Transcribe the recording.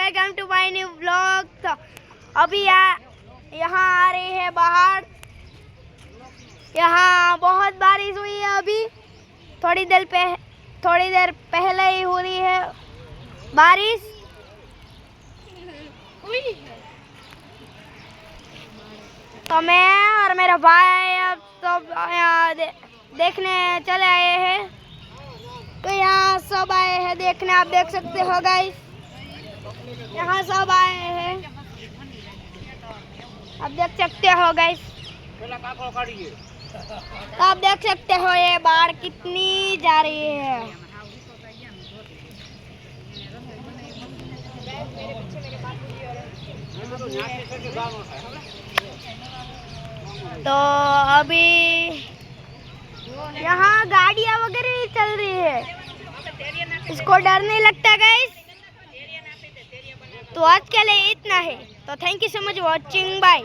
Welcome to my new vlog. तो अभी यहाँ आ रही है बाहर। यहाँ बहुत बारिश हुई है। अभी थोड़ी देर पहले ही हो रही है बारिश। तो मैं और मेरा भाई अब सब यहाँ देखने चले आए हैं। तो यहाँ सब आए हैं देखने, आप देख सकते हो गाइस, यहाँ सब आए हैं, आप देख सकते हो गाइस। तो आप देख सकते हो ये बाढ़ कितनी जा रही है। तो अभी यहाँ गाड़ियाँ वगैरह चल रही है, इसको डर नहीं लगता गाइस। तो आज के लिए इतना है। तो thank you so much watching, bye.